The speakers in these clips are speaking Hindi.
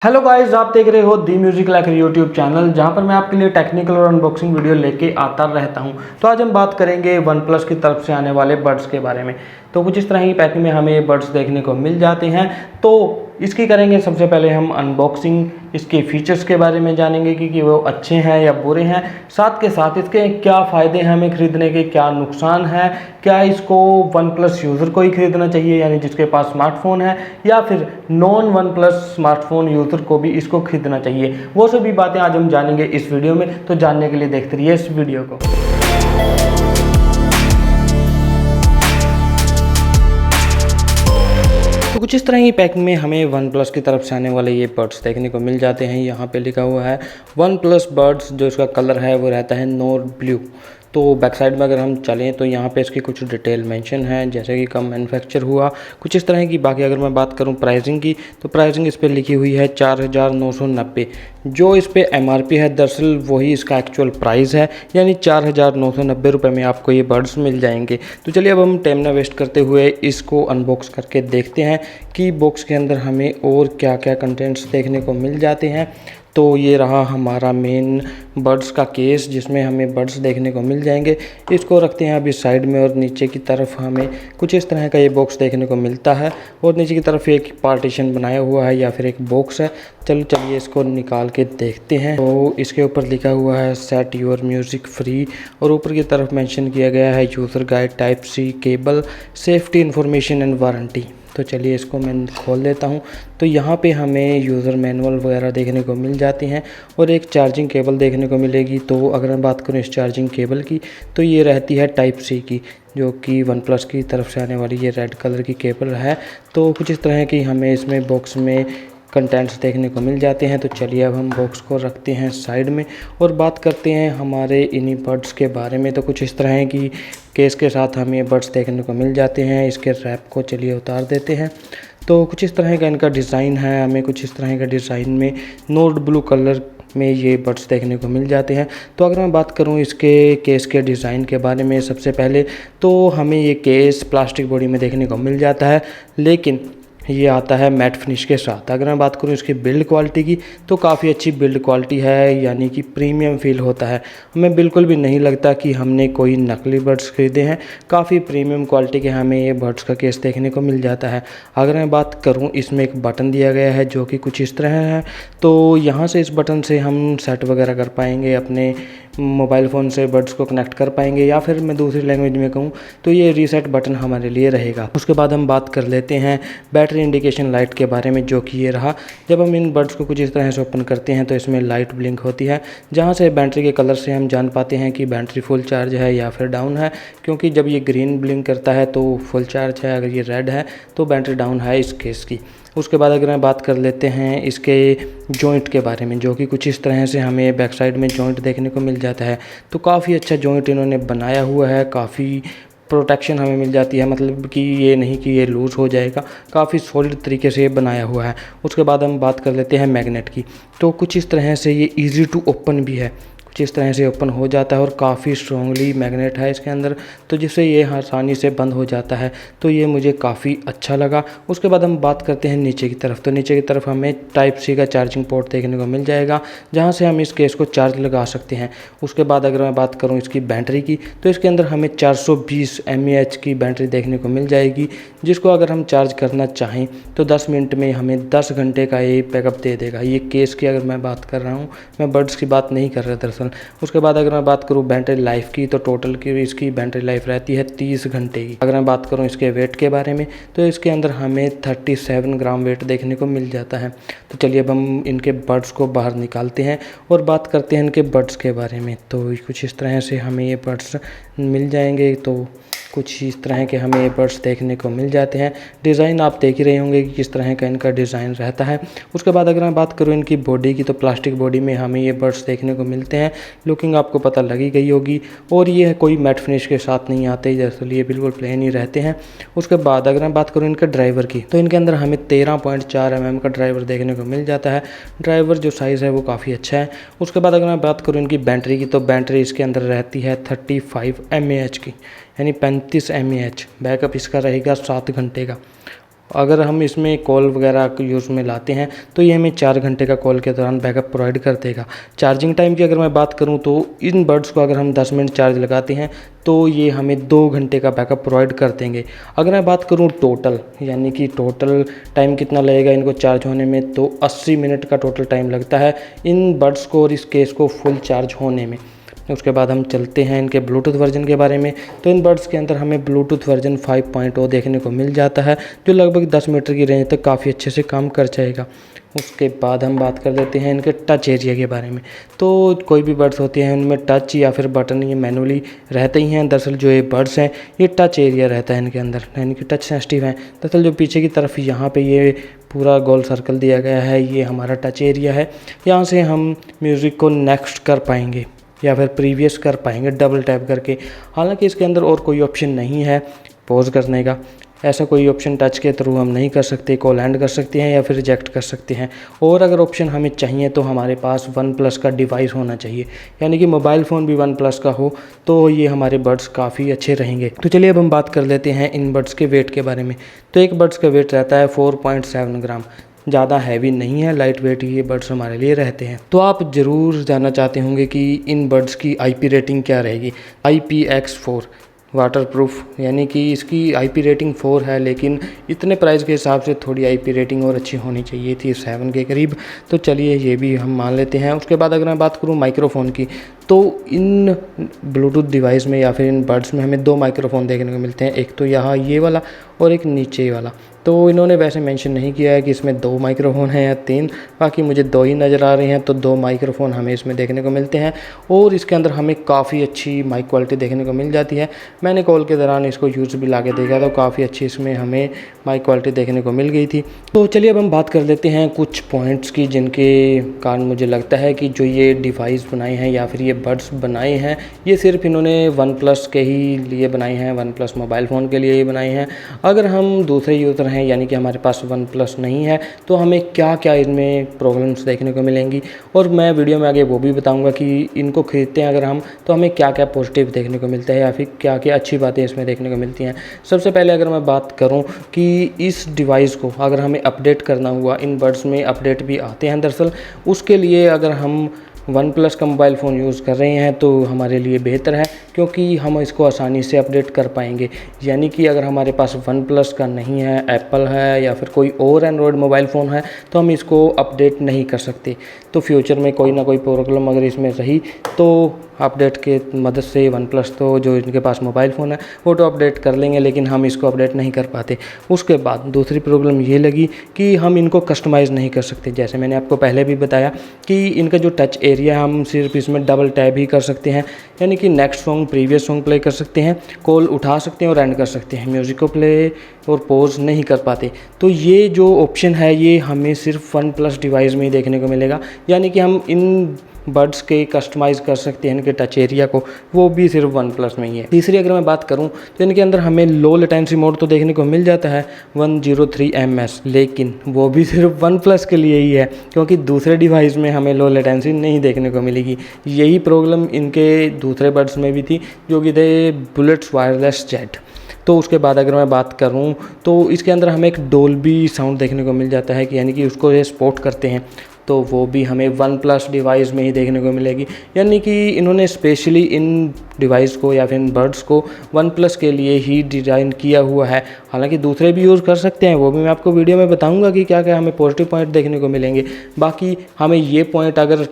हेलो गाइस, आप देख रहे हो दी म्यूजिक लाइक यूट्यूब चैनल, जहां पर मैं आपके लिए टेक्निकल और अनबॉक्सिंग वीडियो लेके आता रहता हूं। तो आज हम बात करेंगे वन प्लस की तरफ से आने वाले बड्स के बारे में। तो कुछ इस तरह की पैकिंग में हमें ये बड्स देखने को मिल जाते हैं। तो इसकी करेंगे सबसे पहले हम अनबॉक्सिंग, इसके फीचर्स के बारे में जानेंगे कि वो अच्छे हैं या बुरे हैं। साथ के साथ इसके क्या फ़ायदे हैं हमें ख़रीदने के, क्या नुकसान है, क्या इसको वन प्लस यूज़र को ही खरीदना चाहिए यानी जिसके पास स्मार्टफोन है, या फिर non one plus smartphone user को भी इसको खरीदना चाहिए। वो सभी बातें आज हम जानेंगे इस वीडियो में। तो जानने के लिए देखते रहिए इस वीडियो को। तो कुछ इस तरह की पैकिंग में हमें वन प्लस की तरफ से आने वाले ये बड्स देखने को मिल जाते हैं। यहाँ पे लिखा हुआ है वन प्लस बड्स, जो इसका कलर है वो रहता है नोट ब्लू। तो बैक साइड में अगर हम चलें तो यहाँ पे इसकी कुछ डिटेल मेंशन है, जैसे कि कब मैन्युफैक्चर हुआ, कुछ इस तरह की। बाकी अगर मैं बात करूँ प्राइसिंग की, तो प्राइसिंग इस पर लिखी हुई है 4990। जो इस पर MRP है दरअसल वही इसका एक्चुअल प्राइस है, यानी 4990 रुपये में आपको ये बड्स मिल जाएंगे। तो चलिए अब हम टाइम ना वेस्ट करते हुए इसको अनबॉक्स करके देखते हैं कि बॉक्स के अंदर हमें और क्या क्या कंटेंट्स देखने को मिल जाते हैं। तो ये रहा हमारा मेन बड्स का केस, जिसमें हमें बड्स देखने को मिल जाएंगे। इसको रखते हैं अभी साइड में, और नीचे की तरफ हमें कुछ इस तरह का ये बॉक्स देखने को मिलता है, और नीचे की तरफ एक पार्टीशन बनाया हुआ है या फिर एक बॉक्स है। चलिए इसको निकाल के देखते हैं। तो इसके ऊपर लिखा हुआ है सेट योर म्यूज़िक फ्री, और ऊपर की तरफ मेंशन किया गया है user guide, type C cable, safety information and warranty. तो चलिए इसको मैं खोल देता हूँ। तो यहाँ पे हमें यूज़र मैनुअल वगैरह देखने को मिल जाती हैं, और एक चार्जिंग केबल देखने को मिलेगी। तो अगर मैं बात करूँ इस चार्जिंग केबल की, तो ये रहती है टाइप सी की, जो कि वन प्लस की तरफ से आने वाली ये रेड कलर की केबल है। तो कुछ इस तरह की हमें इसमें बॉक्स में कंटेंट्स देखने को मिल जाते हैं। तो चलिए अब हम बॉक्स को रखते हैं साइड में, और बात करते हैं हमारे इन्हीं बड्स के बारे में। तो कुछ इस तरह की केस के साथ हमें ये बड्स देखने को मिल जाते हैं। इसके रैप को चलिए उतार देते हैं। तो कुछ इस तरह का इनका डिज़ाइन है, हमें कुछ इस तरह का डिज़ाइन में नोट ब्लू कलर में ये बड्स देखने को मिल जाते हैं। तो अगर मैं बात करूं इसके केस के डिज़ाइन के बारे में, सबसे पहले तो हमें ये केस प्लास्टिक बॉडी में देखने को मिल जाता है, लेकिन ये आता है मैट फिनिश के साथ। अगर मैं बात करूँ इसकी बिल्ड क्वालिटी की, तो काफ़ी अच्छी बिल्ड क्वालिटी है, यानी कि प्रीमियम फील होता है। हमें बिल्कुल भी नहीं लगता कि हमने कोई नकली बड्स खरीदे हैं। काफ़ी प्रीमियम क्वालिटी के हमें ये बड्स का केस देखने को मिल जाता है। अगर मैं बात करूँ, इसमें एक बटन दिया गया है जो कि कुछ इस तरह है। तो यहाँ से इस बटन से हम सेट वगैरह कर पाएंगे, अपने मोबाइल फ़ोन से बड्स को कनेक्ट कर पाएंगे, या फिर मैं दूसरी लैंग्वेज में कहूँ तो ये रीसेट बटन हमारे लिए रहेगा। उसके बाद हम बात कर लेते हैं बैटरी इंडिकेशन लाइट के बारे में, जो कि ये रहा। जब हम इन बड्स को कुछ इस तरह से ओपन करते हैं तो इसमें लाइट ब्लिंक होती है, जहाँ से बैटरी के कलर से हम जान पाते हैं कि बैटरी फुल चार्ज है या फिर डाउन है। क्योंकि जब ये ग्रीन ब्लिंक करता है तो फुल चार्ज है, अगर ये रेड है तो बैटरी डाउन है इस केस की। उसके बाद अगर मैं बात कर लेते हैं इसके जॉइंट के बारे में, जो कि कुछ इस तरह से हमें बैक साइड में जॉइंट देखने को मिल जाता है। तो काफ़ी अच्छा जॉइंट इन्होंने बनाया हुआ है, काफ़ी प्रोटेक्शन हमें मिल जाती है, मतलब कि ये नहीं कि ये लूज़ हो जाएगा, काफ़ी सॉलिड तरीके से ये बनाया हुआ है। उसके बाद हम बात कर लेते हैं मैग्नेट की। तो कुछ इस तरह से ये ईज़ी टू ओपन भी है, कुछ इस तरह से ओपन हो जाता है, और काफ़ी स्ट्रॉन्गली मैग्नेट है इसके अंदर, तो जिससे ये आसानी से बंद हो जाता है। तो ये मुझे काफ़ी अच्छा लगा। उसके बाद हम बात करते हैं नीचे की तरफ। तो नीचे की तरफ हमें टाइप सी का चार्जिंग पोर्ट देखने को मिल जाएगा, जहाँ से हम इस केस को चार्ज लगा सकते हैं। उसके बाद अगर मैं बात करूँ इसकी बैटरी की, तो इसके अंदर हमें 420 mAh की बैटरी देखने को मिल जाएगी, जिसको अगर हम चार्ज करना चाहें तो 10 मिनट में हमें 10 घंटे का ये बैकअप दे देगा। ये केस की अगर मैं बात कर रहा हूँ, मैं बड्स की बात नहीं कर रहा दरअसल। उसके बाद अगर मैं बात करूँ बैटरी लाइफ की, तो टोटल की इसकी बैटरी लाइफ रहती है 30 घंटे की। अगर मैं बात करूँ इसके वेट के बारे में, तो इसके अंदर हमें 37 ग्राम वेट देखने को मिल जाता है। तो चलिए अब हम इनके बड्स को बाहर निकालते हैं और बात करते हैं इनके बड्स के बारे में। तो कुछ इस तरह से हमें ये बड्स मिल जाएंगे। तो कुछ इस तरह के हमें ये बड्स देखने को मिल जाते हैं। डिज़ाइन आप देख ही रहे होंगे कि किस तरह का इनका डिज़ाइन रहता है। उसके बाद अगर मैं बात करूँ इनकी बॉडी की, तो प्लास्टिक बॉडी में हमें ये बड्स देखने को मिलते हैं। लुकिंग आपको पता लगी गई होगी, और ये कोई मैट फिनिश के साथ नहीं आते, दरअसल ये बिल्कुल प्लेन ही रहते हैं। उसके बाद अगर मैं बात करूँ इनके ड्राइवर की, तो इनके अंदर हमें 13.4 mm का ड्राइवर देखने को मिल जाता है। ड्राइवर जो साइज़ है वो काफ़ी अच्छा है। उसके बाद अगर मैं बात करूँ इनकी बैटरी की, तो बैटरी इसके अंदर रहती है 35 mAh की, यानी 35 mAh। बैकअप इसका रहेगा 7 घंटे का। अगर हम इसमें कॉल वगैरह यूज़ में लाते हैं तो ये हमें 4 घंटे का कॉल के दौरान बैकअप प्रोवाइड कर देगा। चार्जिंग टाइम की अगर मैं बात करूँ तो इन बड्स को अगर हम 10 मिनट चार्ज लगाते हैं तो ये हमें 2 घंटे का बैकअप प्रोवाइड कर देंगे। अगर मैं बात करूँ टोटल, यानी कि टोटल टाइम कितना लगेगा इनको चार्ज होने में, तो 80 मिनट का टोटल टाइम लगता है इन बड्स को और इस केस को फुल चार्ज होने में। उसके बाद हम चलते हैं इनके ब्लूटूथ वर्जन के बारे में। तो इन बड्स के अंदर हमें ब्लूटूथ वर्जन 5.0 देखने को मिल जाता है, जो लगभग 10 मीटर की रेंज तक काफ़ी अच्छे से काम कर जाएगा। उसके बाद हम बात कर देते हैं इनके टच एरिया के बारे में। तो कोई भी बड्स होते हैं उनमें टच या फिर बटन ये मैनुअली रहते ही हैं। दरअसल जो ये बड्स हैं ये टच एरिया रहता है इनके अंदर, यानी कि टच सेंसिटिव हैं। दरअसल जो पीछे की तरफ यहाँ पे ये पूरा गोल सर्कल दिया गया है, ये हमारा टच एरिया है। यहाँ से हम म्यूज़िक को नेक्स्ट कर पाएंगे या फिर प्रीवियस कर पाएंगे डबल टैप करके। हालांकि इसके अंदर और कोई ऑप्शन नहीं है पॉज करने का, ऐसा कोई ऑप्शन टच के थ्रू हम नहीं कर सकते। कॉल एंड कर सकते हैं या फिर रिजेक्ट कर सकते हैं। और अगर ऑप्शन हमें चाहिए तो हमारे पास वन प्लस का डिवाइस होना चाहिए, यानी कि मोबाइल फ़ोन भी वन प्लस का हो, तो ये हमारे बड्स काफ़ी अच्छे रहेंगे। तो चलिए अब हम बात कर लेते हैं इन बड्स के वेट के बारे में। तो एक बड्स का वेट रहता है 4.7 ग्राम, ज़्यादा हैवी नहीं है, लाइट वेट ये बड्स हमारे लिए रहते हैं। तो आप ज़रूर जानना चाहते होंगे कि इन बड्स की IP रेटिंग क्या रहेगी। IPX4 वाटरप्रूफ, यानी कि इसकी IP रेटिंग 4 है, लेकिन इतने प्राइस के हिसाब से थोड़ी IP रेटिंग और अच्छी होनी चाहिए थी, 7 के करीब। तो चलिए ये भी हम मान लेते हैं। उसके बाद अगर मैं बात करूँ माइक्रोफ़ोन की, तो इन ब्लूटूथ डिवाइस में या फिर इन बड्स में हमें 2 माइक्रोफ़ोन देखने को मिलते हैं, एक तो यहाँ ये वाला और एक नीचे वाला। तो इन्होंने वैसे मेंशन नहीं किया है कि इसमें 2 माइक्रोफ़ोन हैं या 3, बाकी मुझे 2 ही नज़र आ रहे हैं। तो 2 माइक्रोफ़ोन हमें इसमें देखने को मिलते हैं और इसके अंदर हमें काफ़ी अच्छी माइक क्वालिटी देखने को मिल जाती है। मैंने कॉल के दौरान इसको यूज़ भी ला के देखा तो काफ़ी अच्छी इसमें हमें माइक क्वालिटी देखने को मिल गई थी। तो चलिए अब हम बात कर लेते हैं कुछ पॉइंट्स की जिनके कारण मुझे लगता है कि जो ये डिवाइस बनाए हैं या फिर ये बड्स बनाए हैं, ये सिर्फ इन्होंने वन प्लस के ही लिए बनाए हैं, वन प्लस मोबाइल फ़ोन के लिए ही बनाए हैं। अगर हम दूसरे यूज़र हैं, यानी कि हमारे पास वन प्लस नहीं है, तो हमें क्या क्या इनमें प्रॉब्लम्स देखने को मिलेंगी, और मैं वीडियो में आगे वो भी बताऊंगा कि इनको खरीदते हैं अगर हम, तो हमें क्या क्या पॉजिटिव देखने को मिलता है या फिर क्या क्या अच्छी बातें इसमें देखने को मिलती हैं। सबसे पहले अगर मैं बात करूं कि इस डिवाइस को अगर हमें अपडेट करना हुआ, इन बड्स में अपडेट भी आते हैं दरअसल, उसके लिए अगर हम वन प्लस का मोबाइल फ़ोन यूज़ कर रहे हैं तो हमारे लिए बेहतर है, क्योंकि हम इसको आसानी से अपडेट कर पाएंगे। यानी कि अगर हमारे पास वन प्लस का नहीं है, एप्पल है या फिर कोई और एंड्रॉयड मोबाइल फ़ोन है, तो हम इसको अपडेट नहीं कर सकते। तो फ्यूचर में कोई ना कोई प्रॉब्लम अगर इसमें रही तो अपडेट के मदद से वन प्लस तो जो इनके पास मोबाइल फ़ोन है वो तो अपडेट कर लेंगे, लेकिन हम इसको अपडेट नहीं कर पाते। उसके बाद दूसरी प्रॉब्लम ये लगी कि हम इनको कस्टमाइज़ नहीं कर सकते। जैसे मैंने आपको पहले भी बताया कि इनका जो टच एरिया हम सिर्फ इसमें डबल टैप ही कर सकते हैं, यानी कि next song, previous song play कर सकते हैं, कॉल उठा सकते हैं और एंड कर सकते हैं, म्यूज़िक को प्ले और पॉज नहीं कर पाते। तो ये जो ऑप्शन है ये हमें सिर्फ वन प्लस डिवाइस में ही देखने को मिलेगा, यानी कि हम इन बड्स के कस्टमाइज़ कर सकते हैं इनके टच एरिया को, वो भी सिर्फ वन प्लस में ही है। तीसरी अगर मैं बात करूं तो इनके अंदर हमें लो लेटेंसी मोड तो देखने को मिल जाता है 103 ms, लेकिन वो भी सिर्फ वन प्लस के लिए ही है, क्योंकि दूसरे डिवाइस में हमें लो लेटेंसी नहीं देखने को मिलेगी। यही प्रॉब्लम इनके दूसरे बड्स में भी थी, जो कि थे बुलेट्स वायरलेस जेट। तो उसके बाद अगर मैं बात करूं तो इसके अंदर हमें एक डोल्बी साउंड देखने को मिल जाता है, कि यानी कि उसको ये सपोर्ट करते हैं, तो वो भी हमें वन प्लस डिवाइस में ही देखने को मिलेगी। यानी कि इन्होंने स्पेशली इन डिवाइस को या फिर इन बड्स को वन प्लस के लिए ही डिज़ाइन किया हुआ है। हालांकि दूसरे भी यूज़ कर सकते हैं, वो भी मैं आपको वीडियो में बताऊंगा कि क्या क्या हमें पॉजिटिव पॉइंट देखने को मिलेंगे। बाकी हमें ये पॉइंट अगर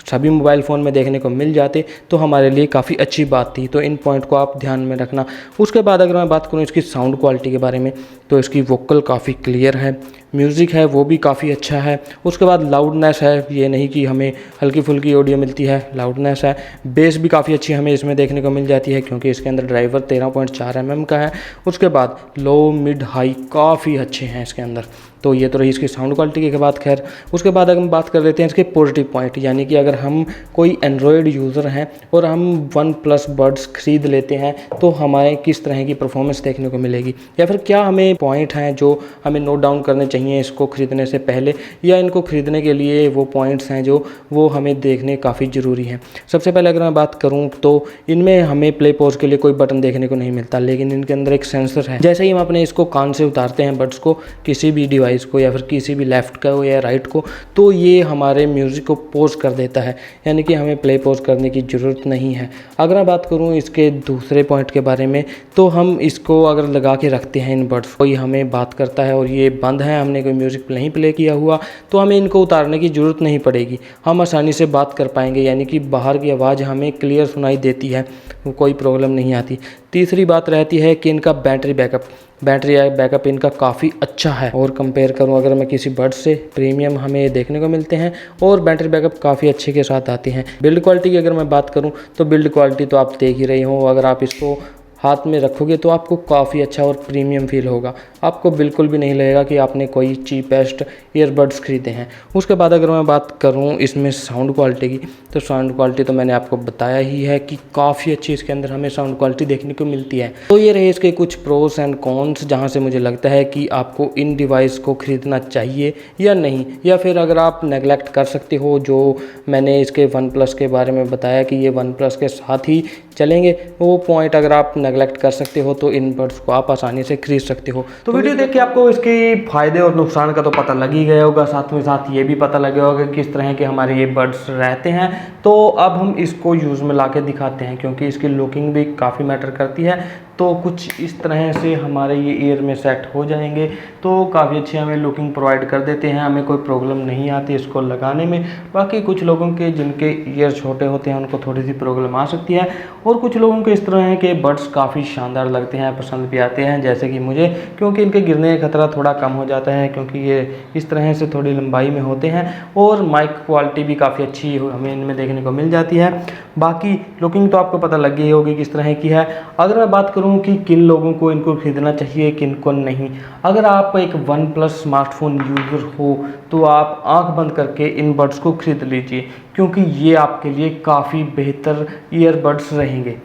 सभी मोबाइल फ़ोन में देखने को मिल जाते तो हमारे लिए काफ़ी अच्छी बात थी। तो इन पॉइंट को आप ध्यान में रखना। उसके बाद अगर मैं बात करूँ इसकी साउंड क्वालिटी के बारे में, तो इसकी वोकल काफ़ी क्लियर है, म्यूज़िक है वो भी काफ़ी अच्छा है। उसके बाद लाउडनेस है, ये नहीं कि हमें हल्की फुल्की ऑडियो मिलती है, लाउडनेस है। बेस भी काफ़ी अच्छी हमें इसमें देखने को मिल जाती है, क्योंकि इसके अंदर ड्राइवर 13.4 mm का है। उसके बाद लो, मिड, हाई काफ़ी अच्छे हैं इसके अंदर। तो ये तो रही इसकी साउंड क्वालिटी की बात। खैर उसके बाद अगर हम बात कर लेते हैं इसके पॉजिटिव पॉइंट, यानी कि अगर हम कोई एंड्रॉयड यूज़र हैं और हम वन प्लस बड्स खरीद लेते हैं तो हमारे किस तरह की परफॉर्मेंस देखने को मिलेगी, या फिर क्या हमें पॉइंट हैं जो हमें नोट डाउन करने चाहिए इसको ख़रीदने से पहले, या इनको ख़रीदने के लिए वो पॉइंट्स हैं जो वो हमें देखने काफ़ी ज़रूरी हैं। सबसे पहले अगर मैं बात करूँ तो इनमें हमें प्ले पॉज के लिए कोई बटन देखने को नहीं मिलता, लेकिन इनके अंदर एक सेंसर है। जैसे ही हम अपने इसको कान से उतारते हैं बड्स को, किसी भी डिवाइस को या फिर किसी भी लेफ़्ट को या राइट को, तो ये हमारे म्यूज़िक को पॉज कर देता है, यानी कि हमें प्ले पॉज करने की ज़रूरत नहीं है। अगर मैं बात करूँ इसके दूसरे पॉइंट के बारे में, तो हम इसको अगर लगा के रखते हैं इन बड्स को, ये हमें बात करता है और ये बंद है, हमने कोई म्यूज़िक नहीं प्ले किया हुआ, तो हमें इनको उतारने की ज़रूरत नहीं पड़ेगी, हम आसानी से बात कर पाएंगे, यानी कि बाहर की आवाज़ हमें क्लियर सुनाई देती है, कोई प्रॉब्लम नहीं आती। तीसरी बात रहती है कि इनका बैटरी बैकअप इनका काफ़ी अच्छा है, और कंपेयर करूं अगर मैं किसी बड्स से, प्रीमियम हमें देखने को मिलते हैं और बैटरी बैकअप काफ़ी अच्छे के साथ आती हैं। बिल्ड क्वालिटी की अगर मैं बात करूं तो बिल्ड क्वालिटी तो आप देख ही रहे हो, अगर आप इसको हाथ में रखोगे तो आपको काफ़ी अच्छा और प्रीमियम फील होगा, आपको बिल्कुल भी नहीं लगेगा कि आपने कोई चीपेस्ट ईयरबड्स खरीदे हैं। उसके बाद अगर मैं बात करूं इसमें साउंड क्वालिटी की, तो साउंड क्वालिटी तो मैंने आपको बताया ही है कि काफ़ी अच्छी इसके अंदर हमें साउंड क्वालिटी देखने को मिलती है। तो ये रहे इसके कुछ प्रोस एंड कॉन्स, जहाँ से मुझे लगता है कि आपको इन डिवाइस को ख़रीदना चाहिए या नहीं, या फिर अगर आप नेगलेक्ट कर सकते हो, जो मैंने इसके वन प्लस के बारे में बताया कि ये वन प्लस के साथ ही चलेंगे, वो पॉइंट अगर आप नेगलेक्ट कर सकते हो तो इन बड्स को आप आसानी से खरीद सकते हो। तो वीडियो देख के आपको इसके फ़ायदे और नुकसान का तो पता लग ही गया होगा, साथ में साथ ये भी पता लग गया होगा कि किस तरह के हमारे ये बड्स रहते हैं। तो अब हम इसको यूज़ में ला के दिखाते हैं, क्योंकि इसकी लुकिंग भी काफ़ी मैटर करती है। तो कुछ इस तरह से हमारे ये ईयर में सेट हो जाएंगे, तो काफ़ी अच्छी हमें लुकिंग प्रोवाइड कर देते हैं, हमें कोई प्रॉब्लम नहीं आती इसको लगाने में। बाकी कुछ लोगों के जिनके ईयर छोटे होते हैं उनको थोड़ी सी प्रॉब्लम आ सकती है, और कुछ लोगों के इस तरह है कि बड्स काफ़ी शानदार लगते हैं, पसंद भी आते हैं, जैसे कि मुझे, क्योंकि इनके गिरने का खतरा थोड़ा कम हो जाता है, क्योंकि ये इस तरह से थोड़ी लंबाई में होते हैं, और माइक क्वालिटी भी काफ़ी अच्छी हमें इनमें देखने को मिल जाती है। बाकी लुकिंग तो आपको पता लग गई होगी किस तरह की है। अगर मैं बात करूं कि किन लोगों को इनको खरीदना चाहिए, किन को नहीं, अगर आप एक वन प्लस स्मार्टफोन यूज़र हो तो आप आंख बंद करके इन बड्स को खरीद लीजिए, क्योंकि ये आपके लिए काफ़ी बेहतर ईयरबड्स रहेंगे।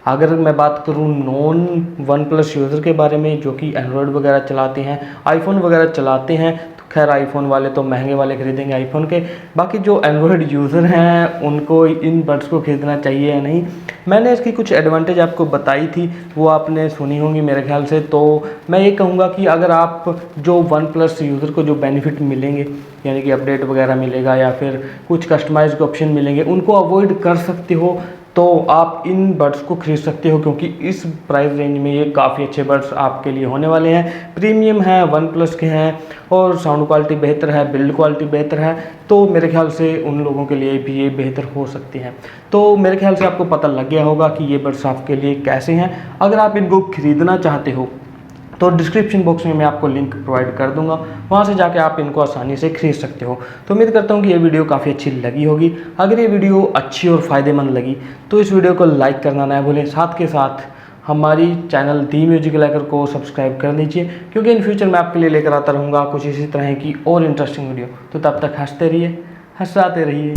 अगर मैं बात करूं नॉन वन प्लस यूज़र के बारे में, जो कि एंड्रॉयड वगैरह चलाते हैं, आईफोन वगैरह चलाते हैं, तो खैर आईफोन वाले तो महंगे वाले खरीदेंगे आईफोन के। बाकी जो एंड्रॉयड यूज़र हैं उनको इन बड्स को खरीदना चाहिए या नहीं, मैंने इसकी कुछ एडवांटेज आपको बताई थी, वो आपने सुनी होंगी मेरे ख्याल से। तो मैं ये कहूँगा कि अगर आप जो वन प्लस यूज़र को जो बेनिफिट मिलेंगे, यानी कि अपडेट वगैरह मिलेगा या फिर कुछ कस्टमाइज्ड ऑप्शन मिलेंगे, उनको अवॉइड कर सकते हो, तो आप इन बड्स को खरीद सकते हो, क्योंकि इस प्राइस रेंज में ये काफ़ी अच्छे बड्स आपके लिए होने वाले हैं। प्रीमियम है, वन प्लस के हैं, और साउंड क्वालिटी बेहतर है, बिल्ड क्वालिटी बेहतर है, तो मेरे ख्याल से उन लोगों के लिए भी ये बेहतर हो सकती हैं। तो मेरे ख्याल से आपको पता लग गया होगा कि ये बड्स आपके लिए कैसे हैं। अगर आप इनको खरीदना चाहते हो तो डिस्क्रिप्शन बॉक्स में मैं आपको लिंक प्रोवाइड कर दूंगा, वहां से जाके आप इनको आसानी से खरीद सकते हो। तो उम्मीद करता हूं कि ये वीडियो काफ़ी अच्छी लगी होगी। अगर ये वीडियो अच्छी और फ़ायदेमंद लगी तो इस वीडियो को लाइक करना ना भूलें, साथ के साथ हमारी चैनल दी म्यूजिक लाइकर को सब्सक्राइब कर लीजिए, क्योंकि इन फ्यूचर मैं आपके लिए लेकर आता रहूँगा कुछ इसी तरह की और इंटरेस्टिंग वीडियो। तो तब तक हंसते रहिए, हंसाते रहिए।